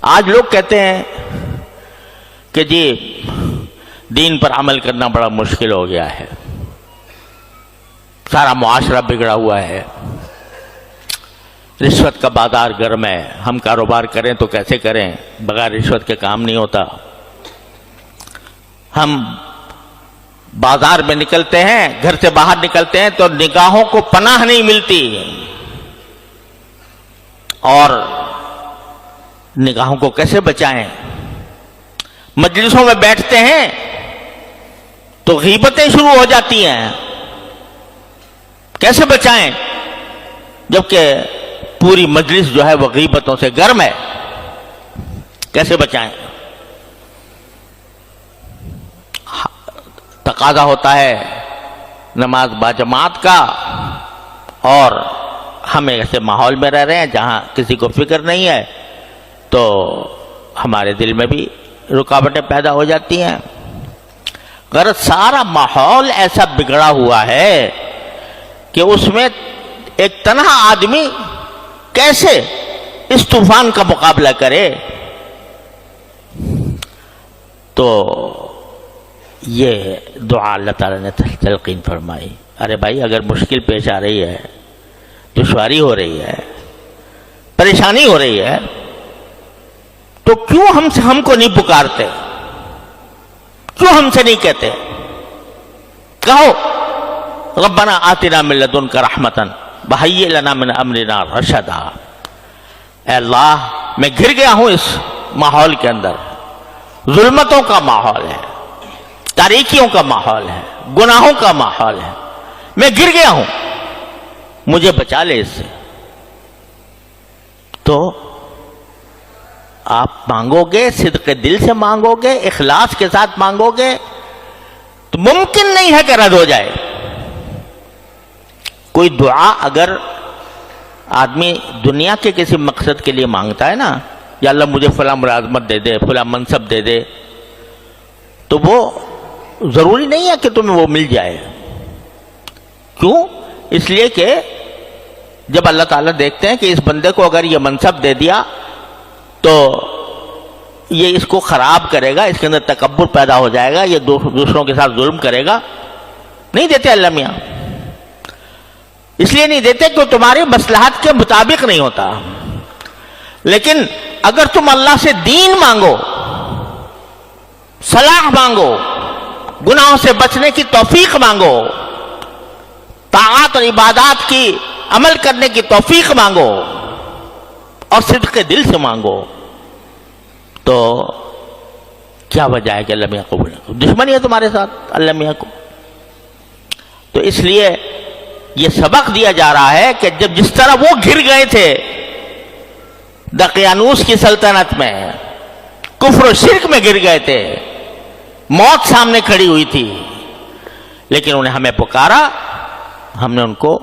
آج لوگ کہتے ہیں کہ جی دین پر عمل کرنا بڑا مشکل ہو گیا ہے، سارا معاشرہ بگڑا ہوا ہے، رشوت کا بازار گرم ہے، ہم کاروبار کریں تو کیسے کریں، بغیر رشوت کے کام نہیں ہوتا، ہم بازار میں نکلتے ہیں، گھر سے باہر نکلتے ہیں تو نگاہوں کو پناہ نہیں ملتی، اور نگاہوں کو کیسے بچائیں؟ مجلسوں میں بیٹھتے ہیں تو غیبتیں شروع ہو جاتی ہیں، کیسے بچائیں جبکہ پوری مجلس جو ہے وہ غیبتوں سے گرم ہے؟ کیسے بچائیں؟ تقاضا ہوتا ہے نماز باجماعت کا، اور ہم ایسے ماحول میں رہ رہے ہیں جہاں کسی کو فکر نہیں ہے، تو ہمارے دل میں بھی رکاوٹیں پیدا ہو جاتی ہیں۔ غرض سارا ماحول ایسا بگڑا ہوا ہے کہ اس میں ایک تنہا آدمی کیسے اس طوفان کا مقابلہ کرے؟ تو یہ دعا اللہ تعالیٰ نے تلقین فرمائی، ارے بھائی اگر مشکل پیش آ رہی ہے، دشواری ہو رہی ہے، پریشانی ہو رہی ہے، تو کیوں ہم کو نہیں پکارتے؟ کیوں ہم سے نہیں کہتے؟ کہو ربنا آتنا من لدنک رحمتا وہیئ لنا من امرنا رشدا۔ اے اللہ میں گر گیا ہوں اس ماحول کے اندر، ظلمتوں کا ماحول ہے، تاریکیوں کا ماحول ہے، گناہوں کا ماحول ہے، میں گر گیا ہوں، مجھے بچا لے اس سے۔ تو آپ مانگو گے، صدق دل سے مانگو گے، اخلاص کے ساتھ مانگو گے، تو ممکن نہیں ہے کہ رد ہو جائے۔ کوئی دعا اگر آدمی دنیا کے کسی مقصد کے لیے مانگتا ہے نا، یا اللہ مجھے فلاں ملازمت دے دے، فلاں منصب دے دے، تو وہ ضروری نہیں ہے کہ تمہیں وہ مل جائے۔ کیوں؟ اس لیے کہ جب اللہ تعالیٰ دیکھتے ہیں کہ اس بندے کو اگر یہ منصب دے دیا تو یہ اس کو خراب کرے گا، اس کے اندر تکبر پیدا ہو جائے گا، یہ دوسروں کے ساتھ ظلم کرے گا، نہیں دیتے اللہ میاں۔ اس لیے نہیں دیتے کہ تمہاری مصلحت کے مطابق نہیں ہوتا۔ لیکن اگر تم اللہ سے دین مانگو، صلاح مانگو، گناہوں سے بچنے کی توفیق مانگو، طاعات اور عبادات کی عمل کرنے کی توفیق مانگو، اور صدق دل سے مانگو، تو کیا وجہ ہے کہ اللہ میاں قبول نہ کرے؟ دشمنی ہے تمہارے ساتھ اللہ میاں کو۔ تو اس لیے یہ سبق دیا جا رہا ہے کہ جب جس طرح وہ گر گئے تھے دقیانوس کی سلطنت میں، کفر و شرک میں گر گئے تھے، موت سامنے کھڑی ہوئی تھی، لیکن انہیں ہمیں پکارا، ہم نے ان کو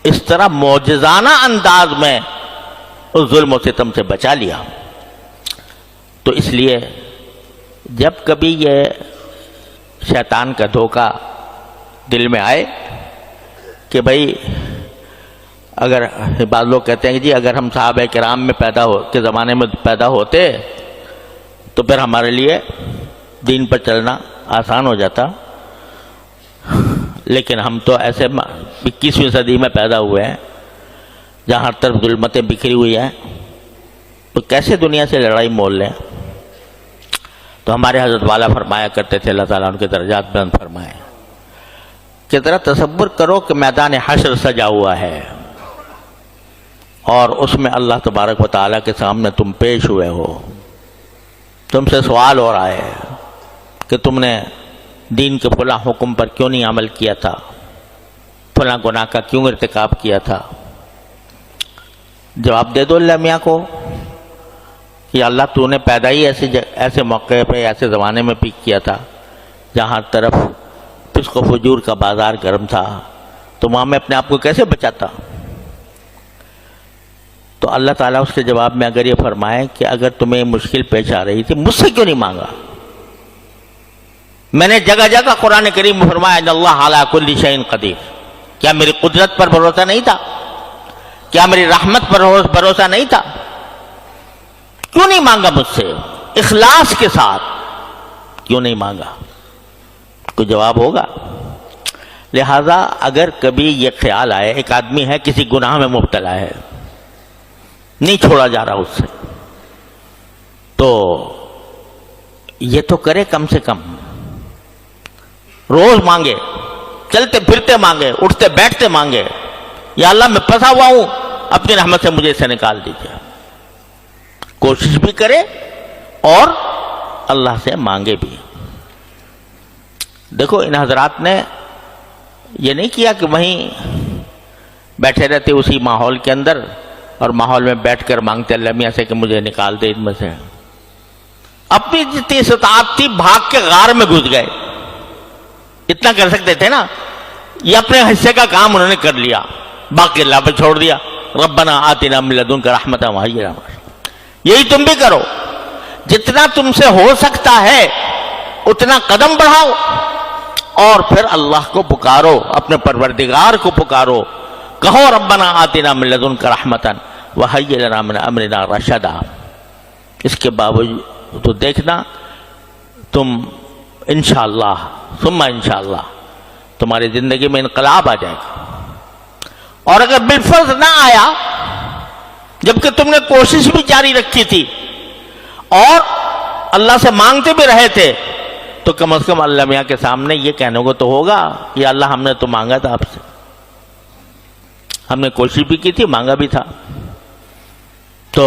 اس طرح معجزانہ انداز میں اس ظلم و ستم سے بچا لیا۔ تو اس لیے جب کبھی یہ شیطان کا دھوکہ دل میں آئے کہ بھائی اگر بعض لوگ کہتے ہیں کہ جی اگر ہم صحابہ کرام میں کے زمانے میں پیدا ہوتے تو پھر ہمارے لیے دین پر چلنا آسان ہو جاتا، لیکن ہم تو ایسے 21ویں صدی میں پیدا ہوئے ہیں جہاں ہر طرف ظلمتیں بکھری ہوئی ہیں، تو کیسے دنیا سے لڑائی مول لیں؟ تو ہمارے حضرت والا فرمایا کرتے تھے، اللہ تعالیٰ ان کے درجات بلند فرمائے، کہ ذرا تصور کرو کہ میدان حشر سجا ہوا ہے اور اس میں اللہ تبارک و تعالیٰ کے سامنے تم پیش ہوئے ہو، تم سے سوال ہو رہا ہے کہ تم نے دین کے فلاں حکم پر کیوں نہیں عمل کیا تھا، فلاں گناہ کا کیوں ارتکاب کیا تھا؟ جواب دے دو اللہ میاں کو کہ اللہ تو نے پیدا ہی ایسے موقع پہ، ایسے زمانے میں پیک کیا تھا جہاں طرف فسق و فجور کا بازار گرم تھا، تو وہاں میں اپنے آپ کو کیسے بچاتا؟ تو اللہ تعالیٰ اس کے جواب میں اگر یہ فرمائے کہ اگر تمہیں مشکل پیش آ رہی تھی مجھ سے کیوں نہیں مانگا؟ میں نے جگہ جگہ قرآن کریم میں فرمایا ان اللہ علی کل شیء قدیر۔ کیا میری قدرت پر بھروسہ نہیں تھا؟ کیا میری رحمت پر بھروسہ نہیں تھا؟ کیوں نہیں مانگا مجھ سے؟ اخلاص کے ساتھ کیوں نہیں مانگا؟ کوئی جواب ہوگا؟ لہذا اگر کبھی یہ خیال آئے، ایک آدمی ہے کسی گناہ میں مبتلا ہے، نہیں چھوڑا جا رہا اس سے، تو یہ تو کرے کم سے کم روز مانگے، چلتے پھرتے مانگے، اٹھتے بیٹھتے مانگے، یا اللہ میں پھنسا ہوا ہوں، اپنی رحمت سے مجھے اسے نکال دیجیے۔ کوشش بھی کرے اور اللہ سے مانگے بھی۔ دیکھو ان حضرات نے یہ نہیں کیا کہ وہیں بیٹھے رہتے اسی ماحول کے اندر اور ماحول میں بیٹھ کر مانگتے اللہ میاں سے کہ مجھے نکال دے ان میں سے۔ اپنی جتنی استطاعت تھی بھاگ کے غار میں گھس گئے، اتنا کر سکتے تھے نا، یہ اپنے حصے کا کام انہوں نے کر لیا، باقی اللہ پہ چھوڑ دیا۔ ربنا آتنا من لدنک رحمۃ وہی رحمت۔ یہی تم بھی کرو، جتنا تم سے ہو سکتا ہے اتنا قدم بڑھاؤ اور پھر اللہ کو پکارو، اپنے پروردگار کو پکارو، کہو ربنا آتنا من لدنک رحمۃ وہیئ لنا من امرنا رشدا۔ اس کے باوجود تو دیکھنا تم انشاءاللہ ثم انشاءاللہ تمہاری زندگی میں انقلاب آ جائے گا۔ اور اگر بالفرض نہ آیا جبکہ تم نے کوشش بھی جاری رکھی تھی اور اللہ سے مانگتے بھی رہے تھے، تو کم از کم اللہ میاں کے سامنے یہ کہنے کو تو ہوگا یا اللہ ہم نے تو مانگا تھا آپ سے، ہم نے کوشش بھی کی تھی، مانگا بھی تھا۔ تو